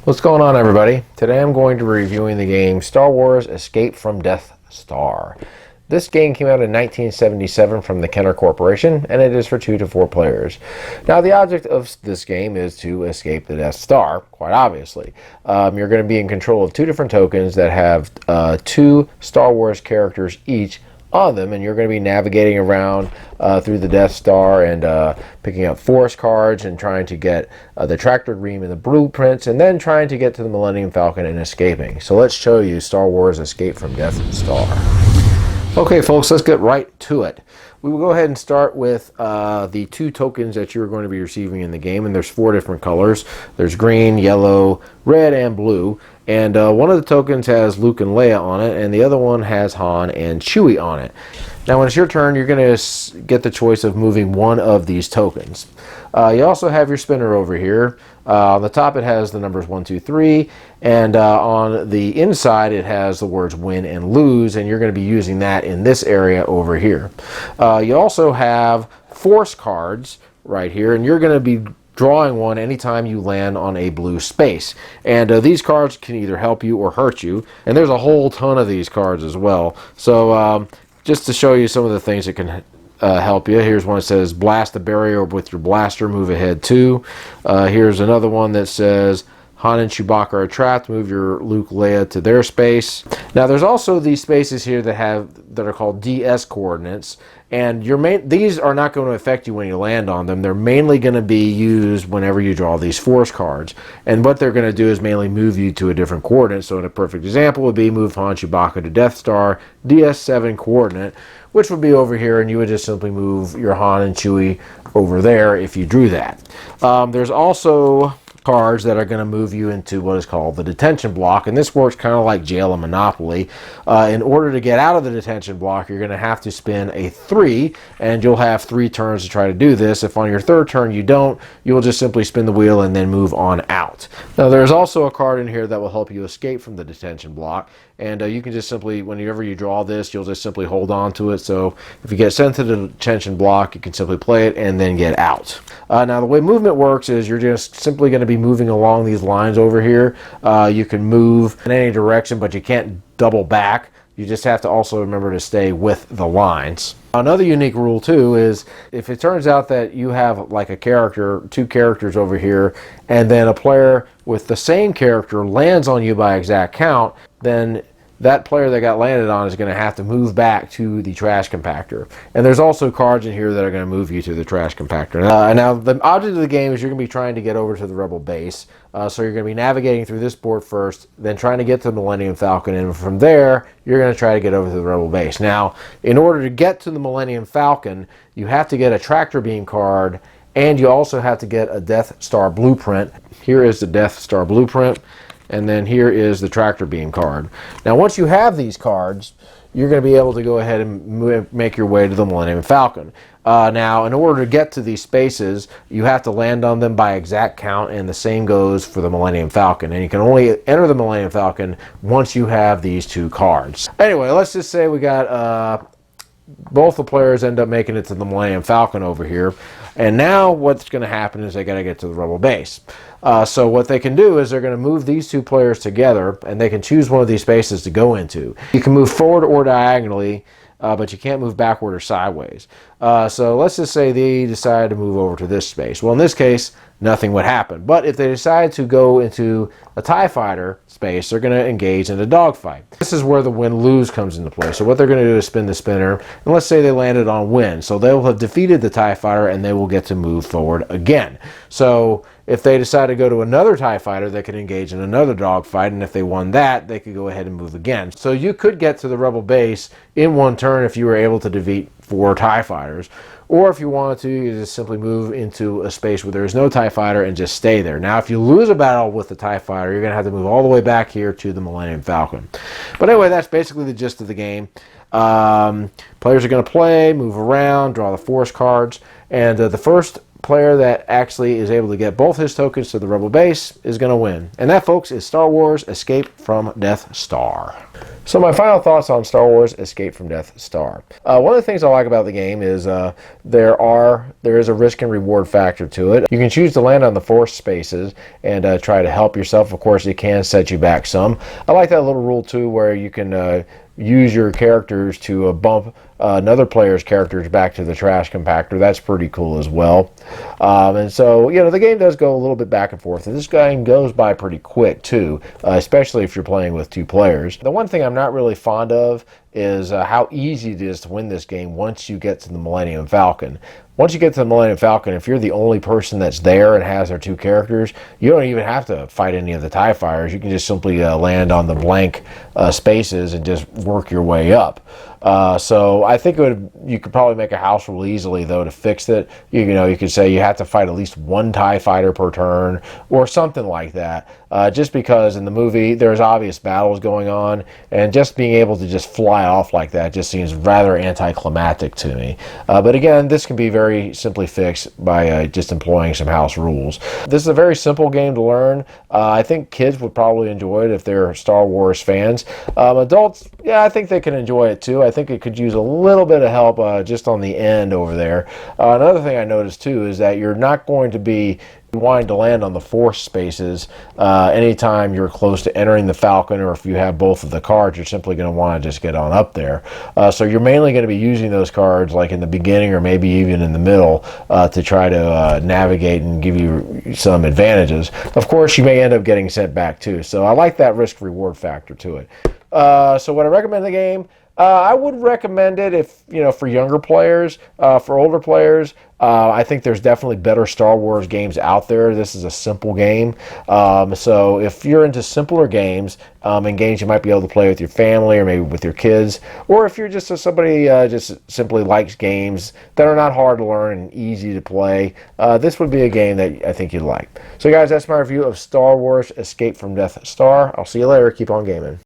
What's going on, everybody? Today I'm going to be reviewing the game Star Wars Escape from Death Star. This game came out in 1977 from the Kenner Corporation, and it is for 2 to 4 players. Now, the object of this game is to escape the Death Star, quite obviously. You're going to be in control of 2 different tokens that have 2 Star Wars characters each on them, and you're going to be navigating around through the Death Star and picking up force cards and trying to get the tractor beam and the blueprints, and then trying to get to the Millennium Falcon and escaping. So let's show you Star Wars Escape from Death Star. Okay, folks, let's get right to it. We will go ahead and start with the 2 tokens that you're going to be receiving in the game, and there's 4 different colors. There's green, yellow, red, and blue. And one of the tokens has Luke and Leia on it, and the other one has Han and Chewie on it. Now, when it's your turn, you're going to get the choice of moving one of these tokens. You also have your spinner over here. On the top, it has the numbers 1, 2, 3, and on the inside, it has the words win and lose, and you're going to be using that in this area over here. You also have force cards right here, and you're going to be drawing one anytime you land on a blue space. And these cards can either help you or hurt you, and there's a whole ton of these cards as well. So just to show you some of the things that can help you, here's one that says blast the barrier with your blaster, move ahead 2. Here's another one that says Han and Chewbacca are trapped, move your Luke Leia to their space. Now there's also these spaces here that are called DS coordinates, and these are not going to affect you when you land on them. They're mainly going to be used whenever you draw these force cards, and what they're going to do is mainly move you to a different coordinate. So a perfect example would be move Han Chewbacca to Death Star DS7 coordinate, which would be over here, and you would just simply move your Han and Chewie over there if you drew that. There's also cards that are going to move you into what is called the detention block, and this works kind of like jail and Monopoly. In order to get out of the detention block, you're going to have to spin a 3, and you'll have 3 turns to try to do this. If on your 3rd turn you don't, you'll just simply spin the wheel and then move on out. Now there's also a card in here that will help you escape from the detention block, and you can just simply, whenever you draw this, you'll just simply hold on to it. So if you get sent to the detention block, you can simply play it and then get out. Now the way movement works is you're just simply going to be moving along these lines over here. You can move in any direction, but you can't double back. You just have to also remember to stay with the lines. Another unique rule too is if it turns out that you have like a character, 2 characters over here, and then a player with the same character lands on you by exact count, then that player that got landed on is going to have to move back to the trash compactor. And there's also cards in here that are going to move you to the trash compactor. Now the object of the game is you're going to be trying to get over to the Rebel base. So you're going to be navigating through this board first, then trying to get to the Millennium Falcon, and from there, you're going to try to get over to the Rebel base. Now, in order to get to the Millennium Falcon, you have to get a tractor beam card, and you also have to get a Death Star blueprint. Here is the Death Star blueprint, and then here is the tractor beam card. Now, once you have these cards, you're going to be able to go ahead and make your way to the Millennium Falcon. Now, in order to get to these spaces, you have to land on them by exact count, and the same goes for the Millennium Falcon. And you can only enter the Millennium Falcon once you have these 2 cards. Anyway, let's just say we got both the players end up making it to the Millennium Falcon over here. And now what's going to happen is they got to get to the Rebel base. So what they can do is they're going to move these 2 players together, and they can choose one of these spaces to go into. You can move forward or diagonally, but you can't move backward or sideways. So let's just say they decide to move over to this space. Well, in this case, nothing would happen. But if they decide to go into a TIE fighter space, they're going to engage in a dogfight. This is where the win-lose comes into play. So what they're going to do is spin the spinner, and let's say they landed on win. So they will have defeated the TIE fighter, and they will get to move forward again. So if they decide to go to another TIE fighter, they can engage in another dogfight, and if they won that, they could go ahead and move again. So you could get to the Rebel base in 1 turn if you were able to defeat 4 TIE fighters. Or if you wanted to, you just simply move into a space where there is no TIE fighter and just stay there. Now, if you lose a battle with the TIE fighter, you're going to have to move all the way back here to the Millennium Falcon. But anyway, that's basically the gist of the game. Players are going to play, move around, draw the force cards, and the first player that actually is able to get both his tokens to the Rebel base is going to win. And that, folks, is Star Wars Escape from Death Star. So my final thoughts on Star Wars Escape from Death Star. One of the things I like about the game is there is a risk and reward factor to it. You can choose to land on the force spaces and try to help yourself. Of course, it can set you back some. I like that little rule too, where you can use your characters to bump another player's characters back to the trash compactor. That's pretty cool as well. And so, the game does go a little bit back and forth. And this game goes by pretty quick too, especially if you're playing with two players. The one thing I'm not really fond of is how easy it is to win this game once you get to the Millennium Falcon. Once you get to the Millennium Falcon, if you're the only person that's there and has their two characters, you don't even have to fight any of the TIE fighters. You can just simply land on the blank spaces and just work your way up. So I think you could probably make a house rule easily, though, to fix it. You could say you have to fight at least one TIE fighter per turn or something like that. Just because in the movie there's obvious battles going on, and just being able to just fly off like that just seems rather anticlimactic to me. But again, this can be very simply fixed by just employing some house rules. This is a very simple game to learn. I think kids would probably enjoy it if they're Star Wars fans. Adults, yeah, I think they can enjoy it too. I think it could use a little bit of help just on the end over there. Another thing I noticed too is that you're not going to be wanting to land on the force spaces anytime you're close to entering the Falcon, or if you have both of the cards, you're simply going to want to just get on up there. So you're mainly going to be using those cards like in the beginning or maybe even in the middle to try to navigate and give you some advantages. Of course, you may end up getting sent back too. So I like that risk-reward factor to it. So would I recommend the game? I would recommend it if, for younger players. For older players, I think there's definitely better Star Wars games out there. This is a simple game. So if you're into simpler games and games you might be able to play with your family or maybe with your kids, or if you're just somebody just simply likes games that are not hard to learn and easy to play, this would be a game that I think you'd like. So guys, that's my review of Star Wars Escape from Death Star. I'll see you later. Keep on gaming.